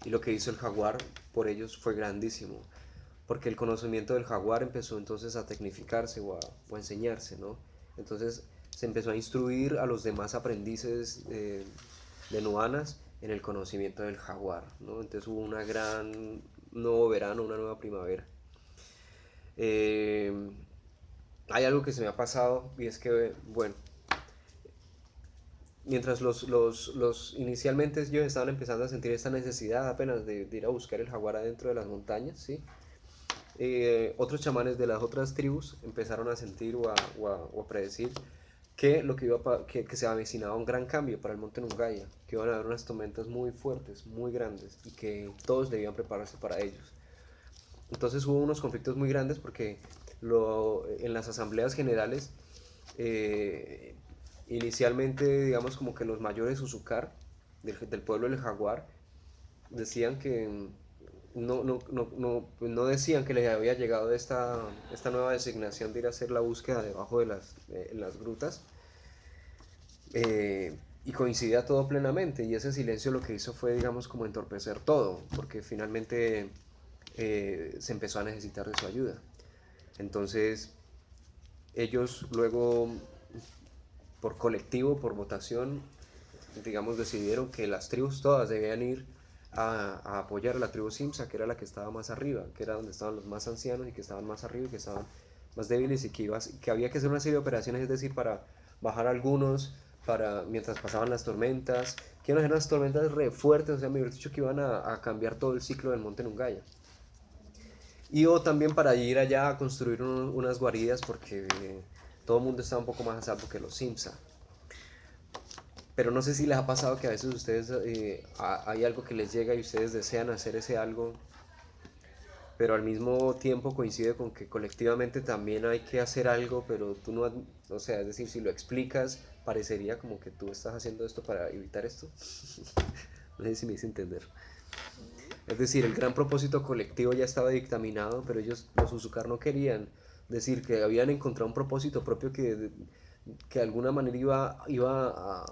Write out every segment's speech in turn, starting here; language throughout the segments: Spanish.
Y lo que hizo el jaguar por ellos fue grandísimo, porque el conocimiento del jaguar empezó entonces a tecnificarse o a enseñarse, ¿no? Entonces se empezó a instruir a los demás aprendices de Nuanas en el conocimiento del jaguar, ¿no? Entonces hubo un nuevo verano, una nueva primavera. Eh, Hay algo que se me ha pasado y es que, bueno, mientras inicialmente ellos estaban empezando a sentir esta necesidad apenas de ir a buscar el jaguar adentro de las montañas, ¿sí? Otros chamanes de las otras tribus empezaron a sentir o a predecir que, lo que, que se avecinaba un gran cambio para el monte Nungaya, que iban a haber unas tormentas muy fuertes, muy grandes, y que todos debían prepararse para ellos. Entonces hubo unos conflictos muy grandes porque en las asambleas generales, eh, inicialmente, digamos, como que los mayores Usucar del pueblo del Jaguar decían que no decían que les había llegado esta nueva designación de ir a hacer la búsqueda debajo de en las grutas, y coincidía todo plenamente, y ese silencio lo que hizo fue, digamos, como entorpecer todo, porque finalmente se empezó a necesitar de su ayuda. Entonces ellos luego, por colectivo, por votación, digamos, decidieron que las tribus todas debían ir a apoyar a la tribu Simsa, que era la que estaba más arriba, que era donde estaban los más ancianos y que estaban más arriba y que estaban más débiles, y que había que hacer una serie de operaciones, es decir, para bajar algunos, mientras pasaban las tormentas, que iban a ser unas tormentas re fuertes, o sea, mejor dicho, que iban a cambiar todo el ciclo del monte Nungaya. Y o también para ir allá a construir unas guaridas, porque todo el mundo está un poco más a salvo que los Simsa. Pero no sé si les ha pasado que a veces ustedes hay algo que les llega y ustedes desean hacer ese algo, pero al mismo tiempo coincide con que colectivamente también hay que hacer algo, pero tú no, o sea, es decir, si lo explicas, parecería como que tú estás haciendo esto para evitar esto. No sé si me hice entender. Es decir, el gran propósito colectivo ya estaba dictaminado, pero ellos, los Usucar, no querían decir que habían encontrado un propósito propio que de alguna manera iba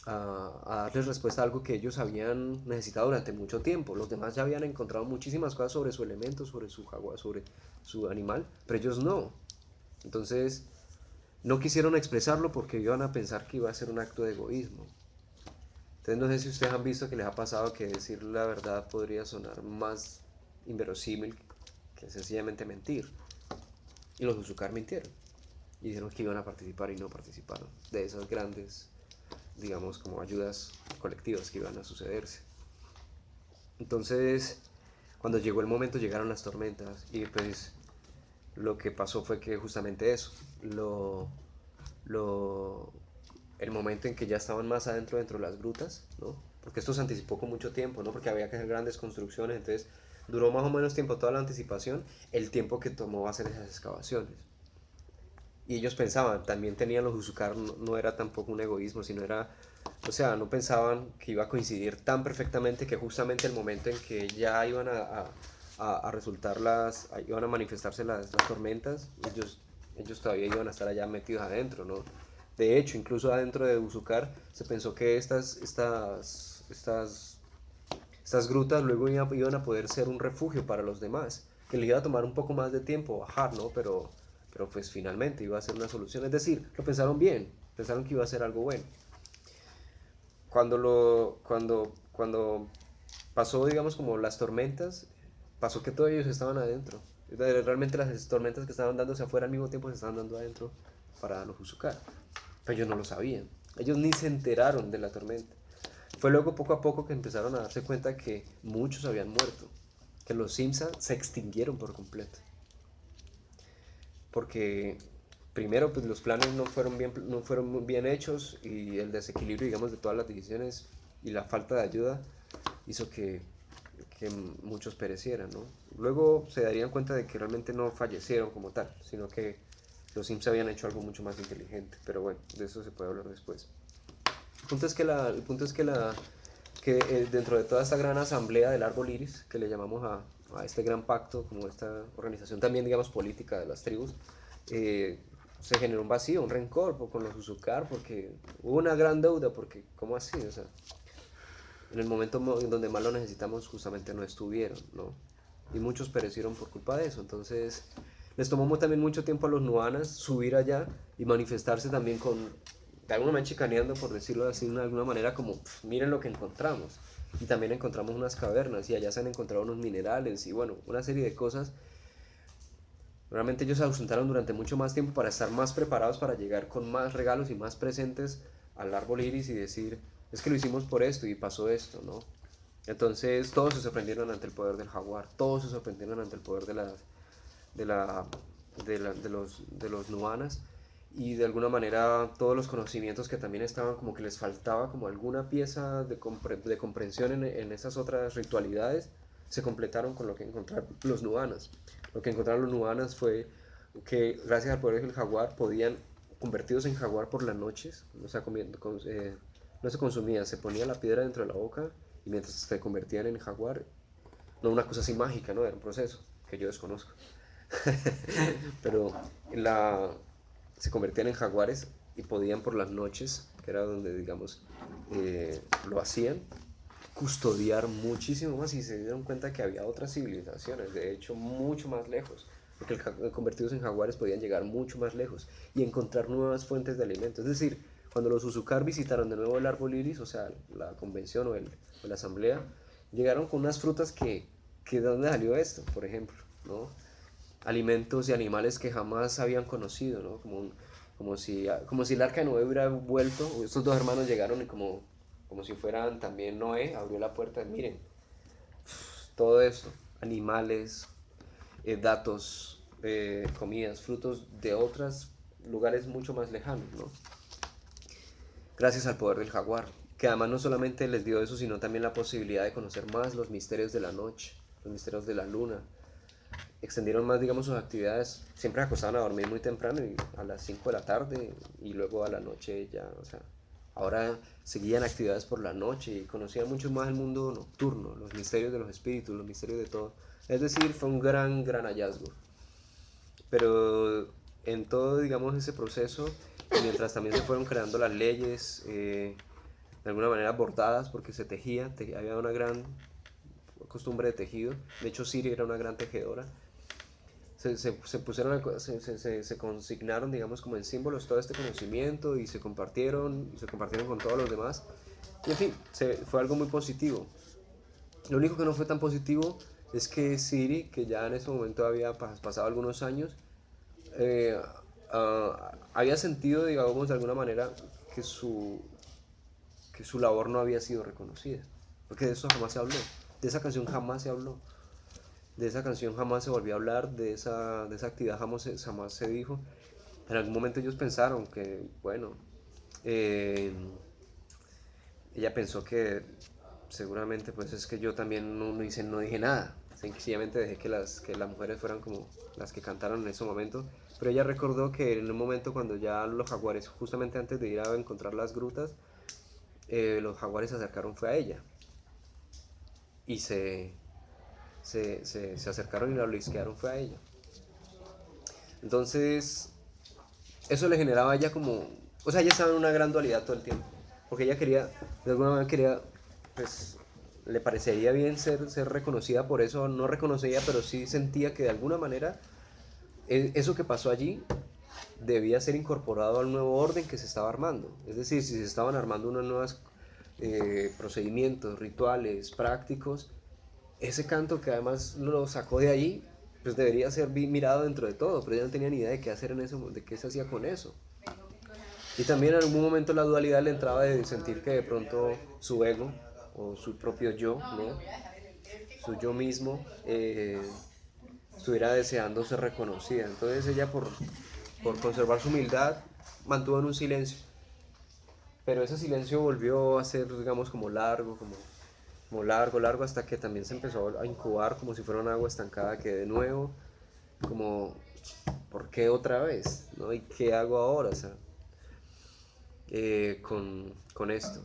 a darles respuesta a algo que ellos habían necesitado durante mucho tiempo. Los demás ya habían encontrado muchísimas cosas sobre su elemento, sobre su jaguar, sobre su animal, pero ellos no. Entonces, no quisieron expresarlo porque iban a pensar que iba a ser un acto de egoísmo. Entonces no sé si ustedes han visto que les ha pasado que decir la verdad podría sonar más inverosímil que sencillamente mentir. Y los Usucar mintieron. Y dijeron que iban a participar y no participaron de esas grandes, digamos, como ayudas colectivas que iban a sucederse. Entonces, cuando llegó el momento, llegaron las tormentas y pues lo que pasó fue que justamente eso, lo, el momento en que ya estaban más adentro dentro de las grutas, ¿no? Porque esto se anticipó con mucho tiempo, ¿no? Porque había que hacer grandes construcciones, entonces duró más o menos tiempo toda la anticipación, el tiempo que tomó hacer esas excavaciones. Y ellos pensaban, también tenían los Usucar, no era tampoco un egoísmo, sino era, o sea, no pensaban que iba a coincidir tan perfectamente que justamente el momento en que ya iban a resultar iban a manifestarse las tormentas, ellos todavía iban a estar allá metidos adentro, ¿no? De hecho, incluso adentro de Usucar se pensó que estas grutas luego iban a poder ser un refugio para los demás, que les iba a tomar un poco más de tiempo bajar, ¿no? Pero pues finalmente iba a ser una solución. Es decir, lo pensaron bien, pensaron que iba a ser algo bueno. Cuando pasó, digamos, como las tormentas, pasó que todos ellos estaban adentro. Realmente las tormentas que estaban dándose afuera al mismo tiempo se estaban dando adentro para los Usucar. Pero ellos no lo sabían. Ellos ni se enteraron de la tormenta. Fue luego poco a poco que empezaron a darse cuenta que muchos habían muerto, que los Simsa se extinguieron por completo. Porque primero pues los planes no fueron muy bien hechos, y el desequilibrio, digamos, de todas las decisiones y la falta de ayuda hizo que muchos perecieran, ¿no? Luego se darían cuenta de que realmente no fallecieron como tal, sino que los Sims habían hecho algo mucho más inteligente, pero bueno, de eso se puede hablar después. El punto es que dentro de toda esta gran asamblea del árbol iris, que le llamamos a este gran pacto, como esta organización también, digamos, política de las tribus, eh, se generó un vacío, un rencor con los Usucar, porque hubo una gran deuda, porque, ¿cómo así? O sea, en el momento en donde más lo necesitamos justamente no estuvieron, ¿no? Y muchos perecieron por culpa de eso. Entonces les tomó también mucho tiempo a los Nuanas subir allá y manifestarse también con, de alguna manera chicaneando, por decirlo así, de alguna manera como, miren lo que encontramos. Y también encontramos unas cavernas y allá se han encontrado unos minerales y bueno, una serie de cosas. Realmente ellos se ausentaron durante mucho más tiempo para estar más preparados para llegar con más regalos y más presentes al árbol iris y decir, es que lo hicimos por esto y pasó esto, ¿no? Entonces todos se sorprendieron ante el poder del jaguar, todos se sorprendieron ante el poder de, la, de los Nuanas y de alguna manera todos los conocimientos que también estaban como que les faltaba como alguna pieza de comprensión en esas otras ritualidades se completaron con lo que encontraron los Nuanas. Lo que encontraron los Nuanas fue que gracias al poder del jaguar podían, convertidos en jaguar por las noches, o sea, no se consumía, se ponía la piedra dentro de la boca y mientras se convertían en jaguar, no una cosa así mágica, ¿no? Era un proceso que yo desconozco. Pero la, se convertían en jaguares y podían por las noches, que era donde, digamos, lo hacían, custodiar muchísimo más y se dieron cuenta que había otras civilizaciones, de hecho, mucho más lejos, porque convertidos en jaguares podían llegar mucho más lejos y encontrar nuevas fuentes de alimentos. Es decir, cuando los Usucar visitaron de nuevo el árbol iris, o sea, la convención o la asamblea, llegaron con unas frutas que ¿de dónde salió esto? Por ejemplo, ¿no? Alimentos y animales que jamás habían conocido, ¿no? Como si el arca de Noé hubiera vuelto, estos dos hermanos llegaron y como si fueran también Noé, abrió la puerta, miren, todo esto, animales, datos, comidas, frutos de otros lugares mucho más lejanos, ¿no? Gracias al poder del jaguar, que además no solamente les dio eso, sino también la posibilidad de conocer más los misterios de la noche, los misterios de la luna. Extendieron más, digamos, sus actividades. Siempre se acostaban a dormir muy temprano, y a las 5 de la tarde y luego a la noche ya, o sea, ahora seguían actividades por la noche y conocían mucho más el mundo nocturno, los misterios de los espíritus, los misterios de todo. Es decir, fue un gran, gran hallazgo. Pero en todo, digamos, ese proceso, mientras también se fueron creando las leyes, de alguna manera bordadas, porque se tejía, había una gran costumbre de tejido. De hecho, Siri era una gran tejedora. Se pusieron, se consignaron, digamos, como en símbolos todo este conocimiento y se compartieron con todos los demás. Y en fin, fue algo muy positivo. Lo único que no fue tan positivo es que Siri, que ya en ese momento había pasado algunos años, eh, había sentido, digamos, de alguna manera que su labor no había sido reconocida. Porque de eso jamás se habló. De esa canción jamás se habló. De esa canción jamás se volvió a hablar, de esa actividad jamás se dijo. En algún momento ellos pensaron que, bueno, eh, ella pensó que seguramente pues es que yo también no dije nada. Sencillamente dejé que las mujeres fueran como las que cantaron en ese momento. Pero ella recordó que en un momento cuando ya los jaguares, justamente antes de ir a encontrar las grutas, los jaguares se acercaron fue a ella. Y se acercaron y la olisquearon fue a ella. Entonces, eso le generaba a ella como, o sea, ella estaba en una gran dualidad todo el tiempo, porque ella quería, de alguna manera quería, pues, le parecería bien ser reconocida por eso, no reconocía, pero sí sentía que de alguna manera eso que pasó allí debía ser incorporado al nuevo orden que se estaba armando. Es decir, si se estaban armando unos nuevos procedimientos, rituales, prácticos, ese canto que además lo sacó de allí, pues debería ser mirado dentro de todo, pero ella no tenía ni idea de qué hacer en eso, de qué se hacía con eso. Y también en algún momento la dualidad le entraba de sentir que de pronto su ego o su propio yo, ¿no? Su yo mismo, estuviera deseando ser reconocida. Entonces ella por conservar su humildad mantuvo en un silencio. Pero ese silencio volvió a ser, digamos, como largo, como largo, largo, hasta que también se empezó a incubar como si fuera un agua estancada, que de nuevo, como, ¿por qué otra vez? ¿No? ¿Y qué hago ahora? O sea, con esto.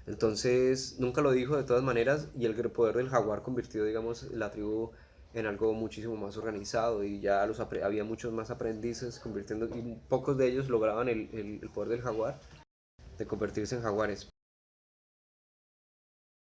Entonces, nunca lo dijo de todas maneras y el poder del jaguar convirtió, digamos, la tribu en algo muchísimo más organizado y ya había muchos más aprendices convirtiendo y pocos de ellos lograban el poder del jaguar de convertirse en jaguares.